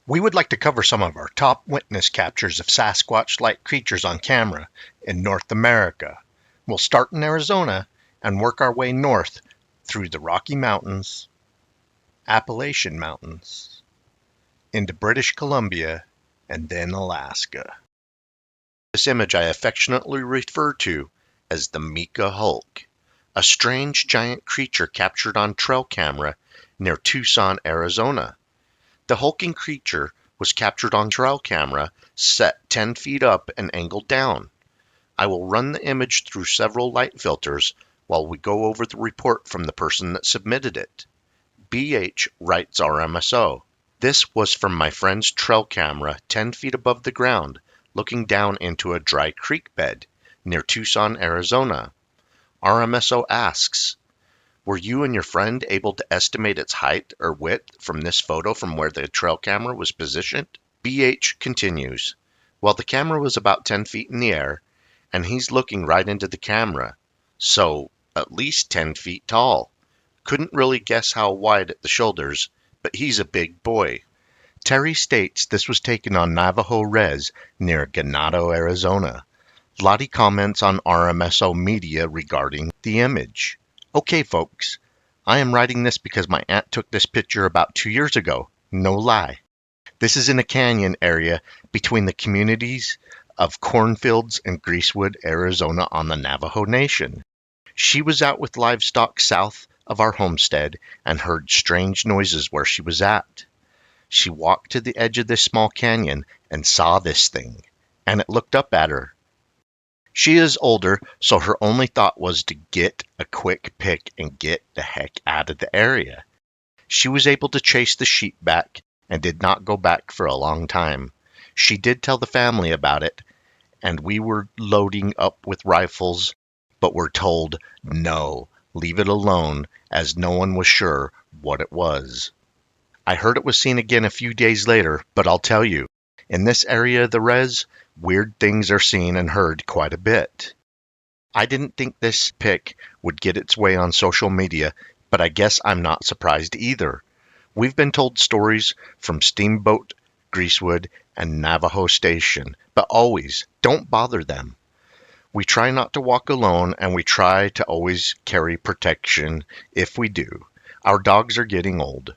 We would like to cover some of our top witness captures of Sasquatch-like creatures on camera in North America. We'll start in Arizona and work our way north through the Rocky Mountains, Appalachian Mountains, into British Columbia, and then Alaska. This image I affectionately refer to as the Mika Hulk, a strange giant creature captured on trail camera near Tucson, Arizona. The hulking creature was captured on trail camera, set 10 feet up and angled down. I will run the image through several light filters while we go over the report from the person that submitted it. BH writes RMSO. This was from my friend's trail camera 10 feet above the ground, looking down into a dry creek bed near Tucson, Arizona. RMSO asks, were you and your friend able to estimate its height or width from this photo from where the trail camera was positioned? BH continues, well, the camera was about 10 feet in the air, and he's looking right into the camera, so at least 10 feet tall. Couldn't really guess how wide at the shoulders, but he's a big boy. Terry states this was taken on Navajo Res near Ganado, Arizona. Lottie comments on RMSO Media regarding the image. Okay, folks, I am writing this because my aunt took this picture about 2 years ago. No lie. This is in a canyon area between the communities of Cornfields and Greasewood, Arizona on the Navajo Nation. She was out with livestock south of our homestead and heard strange noises where she was at. She walked to the edge of this small canyon and saw this thing, and it looked up at her. She is older, so her only thought was to get a quick pic and get the heck out of the area. She was able to chase the sheep back and did not go back for a long time. She did tell the family about it, and we were loading up with rifles, but were told, no, leave it alone, as no one was sure what it was. I heard it was seen again a few days later, but I'll tell you, in this area of the res, weird things are seen and heard quite a bit. I didn't think this pic would get its way on social media, but I guess I'm not surprised either. We've been told stories from Steamboat, Greasewood, and Navajo Station, but always don't bother them. We try not to walk alone, and we try to always carry protection if we do. Our dogs are getting old.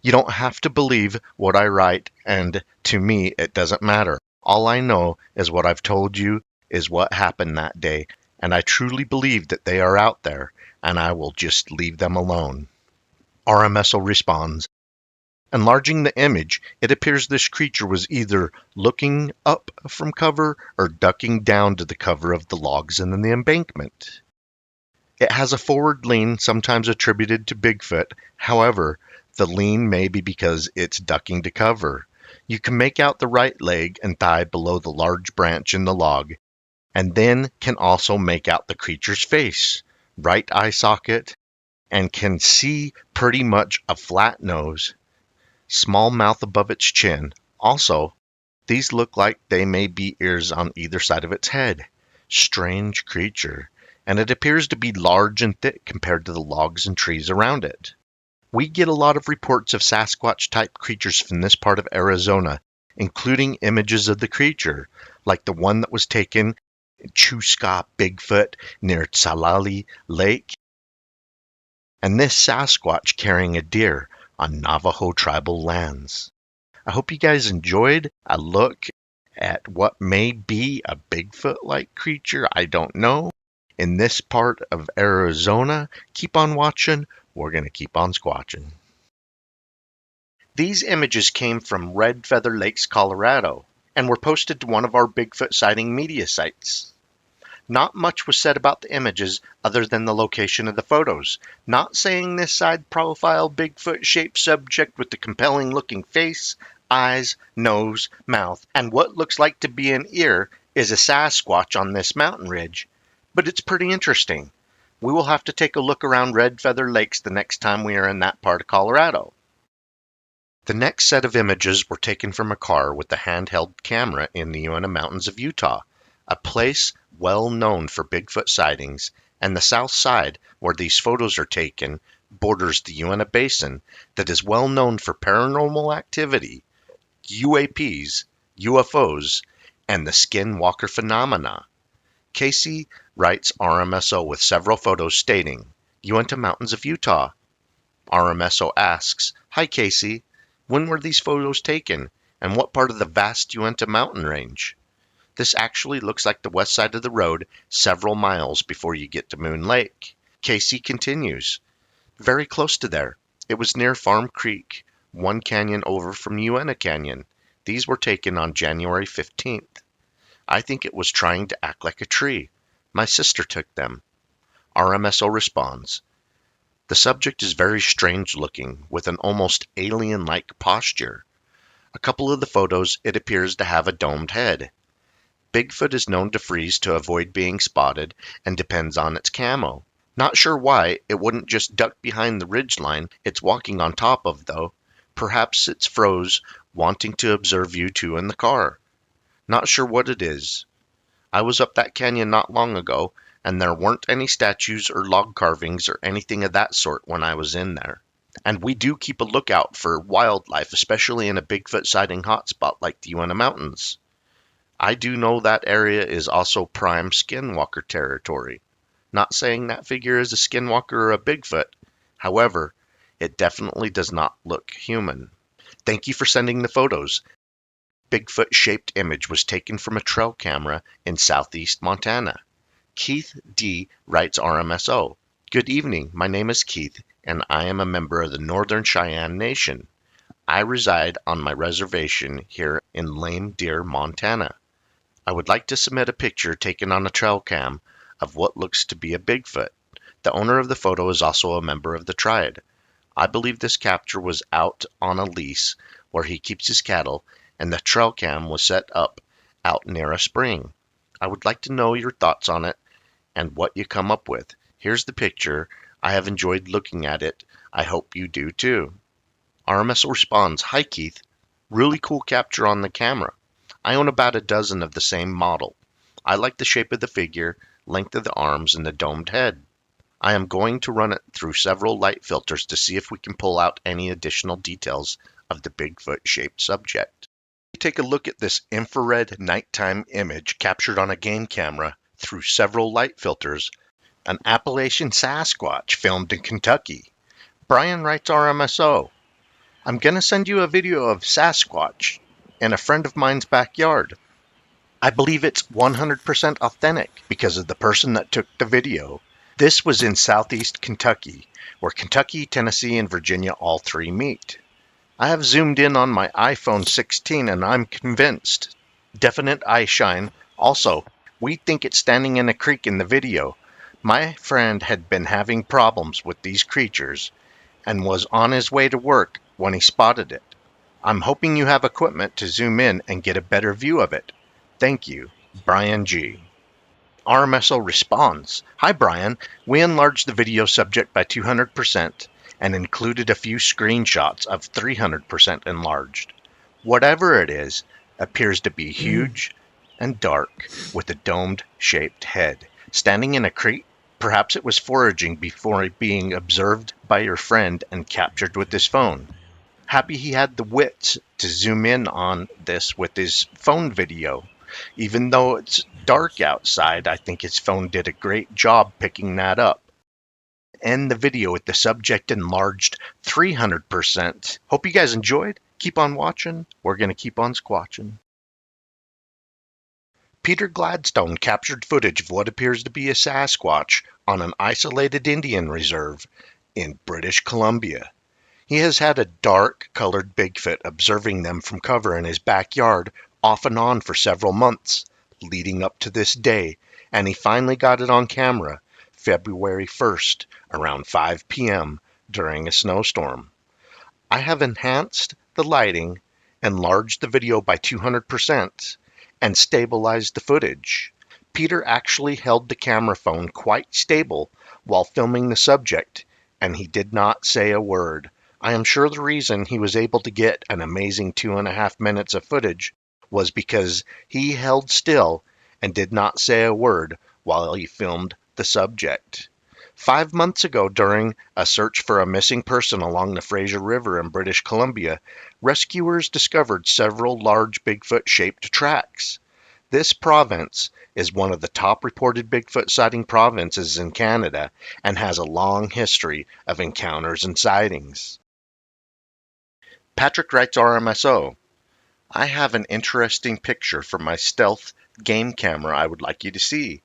You don't have to believe what I write, and to me, it doesn't matter. All I know is what I've told you is what happened that day, and I truly believe that they are out there, and I will just leave them alone. RMSO responds, enlarging the image, it appears this creature was either looking up from cover or ducking down to the cover of the logs in the embankment. It has a forward lean, sometimes attributed to Bigfoot. However, the lean may be because it's ducking to cover. You can make out the right leg and thigh below the large branch in the log, and then can also make out the creature's face, right eye socket, and can see pretty much a flat nose, small mouth above its chin. Also, these look like they may be ears on either side of its head. Strange creature, and it appears to be large and thick compared to the logs and trees around it. We get a lot of reports of Sasquatch-type creatures from this part of Arizona, including images of the creature, like the one that was taken in Chusca Bigfoot near Tsalali Lake, and this Sasquatch carrying a deer on Navajo tribal lands. I hope you guys enjoyed a look at what may be a Bigfoot-like creature, I don't know, in this part of Arizona. Keep on watching. We're going to keep on squatching. These images came from Red Feather Lakes, Colorado, and were posted to one of our Bigfoot sighting media sites. Not much was said about the images other than the location of the photos. Not saying this side profile Bigfoot-shaped subject with the compelling-looking face, eyes, nose, mouth, and what looks like to be an ear is a Sasquatch on this mountain ridge, but it's pretty interesting. We will have to take a look around Red Feather Lakes the next time we are in that part of Colorado. The next set of images were taken from a car with a handheld camera in the Uinta Mountains of Utah, a place well known for Bigfoot sightings, and the south side where these photos are taken borders the Uinta Basin that is well known for paranormal activity. UAPs, UFOs, and the skinwalker phenomena. Casey writes RMSO with several photos stating, Uinta Mountains of Utah. RMSO asks, Hi Casey, when were these photos taken, and what part of the vast Uinta mountain range? This actually looks like the west side of the road several miles before you get to Moon Lake. Casey continues, Very close to there. It was near Farm Creek, one canyon over from Uinta Canyon. These were taken on January 15th. I think it was trying to act like a tree. My sister took them. RMSO responds, The subject is very strange looking, with an almost alien-like posture. A couple of the photos, it appears to have a domed head. Bigfoot is known to freeze to avoid being spotted and depends on its camo. Not sure why it wouldn't just duck behind the ridgeline it's walking on top of, though. Perhaps it's froze, wanting to observe you two in the car. Not sure what it is. I was up that canyon not long ago, and there weren't any statues or log carvings or anything of that sort when I was in there. And we do keep a lookout for wildlife, especially in a Bigfoot sighting hotspot like the Uinta Mountains. I do know that area is also prime skinwalker territory. Not saying that figure is a skinwalker or a Bigfoot. However, it definitely does not look human. Thank you for sending the photos. Bigfoot-shaped image was taken from a trail camera in southeast Montana. Keith D. writes RMSO. Good evening, my name is Keith, and I am a member of the Northern Cheyenne Nation. I reside on my reservation here in Lame Deer, Montana. I would like to submit a picture taken on a trail cam of what looks to be a Bigfoot. The owner of the photo is also a member of the tribe. I believe this capture was out on a lease where he keeps his cattle, and the trail cam was set up out near a spring. I would like to know your thoughts on it and what you come up with. Here's the picture. I have enjoyed looking at it. I hope you do too. RMSO responds, Hi Keith. Really cool capture on the camera. I own about a dozen of the same model. I like the shape of the figure, length of the arms, and the domed head. I am going to run it through several light filters to see if we can pull out any additional details of the Bigfoot-shaped subject. Take a look at this infrared nighttime image captured on a game camera through several light filters, an Appalachian Sasquatch filmed in Kentucky. Brian writes RMSO. I'm going to send you a video of Sasquatch in a friend of mine's backyard. I believe it's 100% authentic because of the person that took the video. This was in southeast Kentucky, where Kentucky, Tennessee, and Virginia all three meet. I have zoomed in on my iPhone 16 and I'm convinced. Definite eye shine. Also, we think it's standing in a creek in the video. My friend had been having problems with these creatures and was on his way to work when he spotted it. I'm hoping you have equipment to zoom in and get a better view of it. Thank you, Brian G. RMSO responds, Hi Brian, we enlarged the video subject by 200% and included a few screenshots of 300% enlarged. Whatever it is, appears to be huge and dark with a domed shaped head. Standing in a creek, perhaps it was foraging before being observed by your friend and captured with his phone. Happy he had the wits to zoom in on this with his phone video. Even though it's dark outside, I think his phone did a great job picking that up. End the video with the subject enlarged 300%. Hope you guys enjoyed. Keep on watching. We're going to keep on squatching. Peter Gladstone captured footage of what appears to be a Sasquatch on an isolated Indian reserve in British Columbia. He has had a dark-colored Bigfoot observing them from cover in his backyard off and on for several months, leading up to this day, and he finally got it on camera February 1st, around 5 p.m. during a snowstorm. I have enhanced the lighting, enlarged the video by 200%, and stabilized the footage. Peter actually held the camera phone quite stable while filming the subject, and he did not say a word. I am sure the reason he was able to get an amazing 2.5 minutes of footage was because he held still and did not say a word while he filmed the subject. 5 months ago, during a search for a missing person along the Fraser River in British Columbia, rescuers discovered several large Bigfoot-shaped tracks. This province is one of the top reported Bigfoot sighting provinces in Canada and has a long history of encounters and sightings. Patrick writes RMSO, I have an interesting picture from my stealth game camera I would like you to see.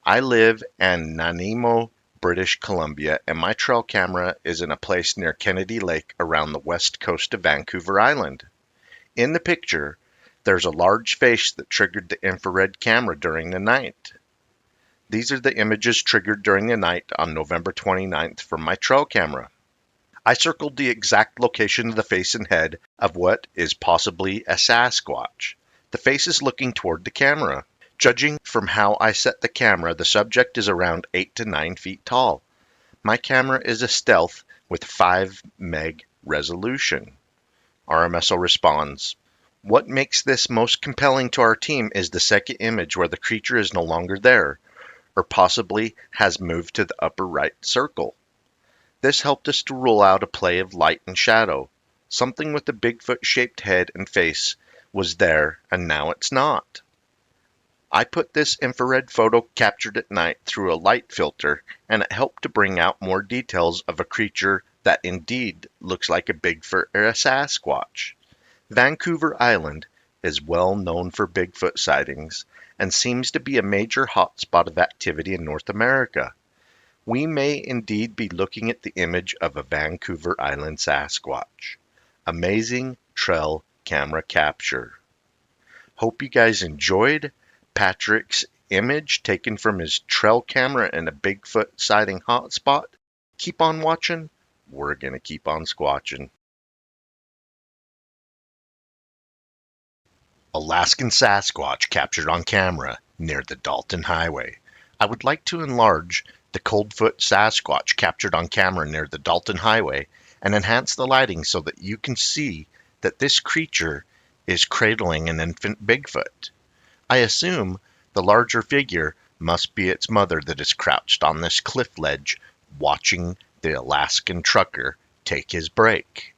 I live in Nanaimo, British Columbia, and my trail camera is in a place near Kennedy Lake around the west coast of Vancouver Island. In the picture, there's a large face that triggered the infrared camera during the night. These are the images triggered during the night on November 29th from my trail camera. I circled the exact location of the face and head of what is possibly a Sasquatch. The face is looking toward the camera. Judging from how I set the camera, the subject is around 8 to 9 feet tall. My camera is a stealth with 5 meg resolution. RMSO responds, what makes this most compelling to our team is the second image where the creature is no longer there, or possibly has moved to the upper right circle. This helped us to rule out a play of light and shadow. Something with a Bigfoot-shaped head and face was there, and now it's not. I put this infrared photo captured at night through a light filter, and it helped to bring out more details of a creature that indeed looks like a Bigfoot or a Sasquatch. Vancouver Island is well known for Bigfoot sightings and seems to be a major hotspot of activity in North America. We may indeed be looking at the image of a Vancouver Island Sasquatch. Amazing trail camera capture. Hope you guys enjoyed Patrick's image taken from his trail camera in a Bigfoot sighting hotspot. Keep on watching. We're going to keep on squatching. Alaskan Sasquatch captured on camera near the Dalton Highway. I would like to enlarge the Coldfoot Sasquatch captured on camera near the Dalton Highway and enhance the lighting so that you can see that this creature is cradling an infant Bigfoot. I assume the larger figure must be its mother that is crouched on this cliff ledge watching the Alaskan trucker take his break.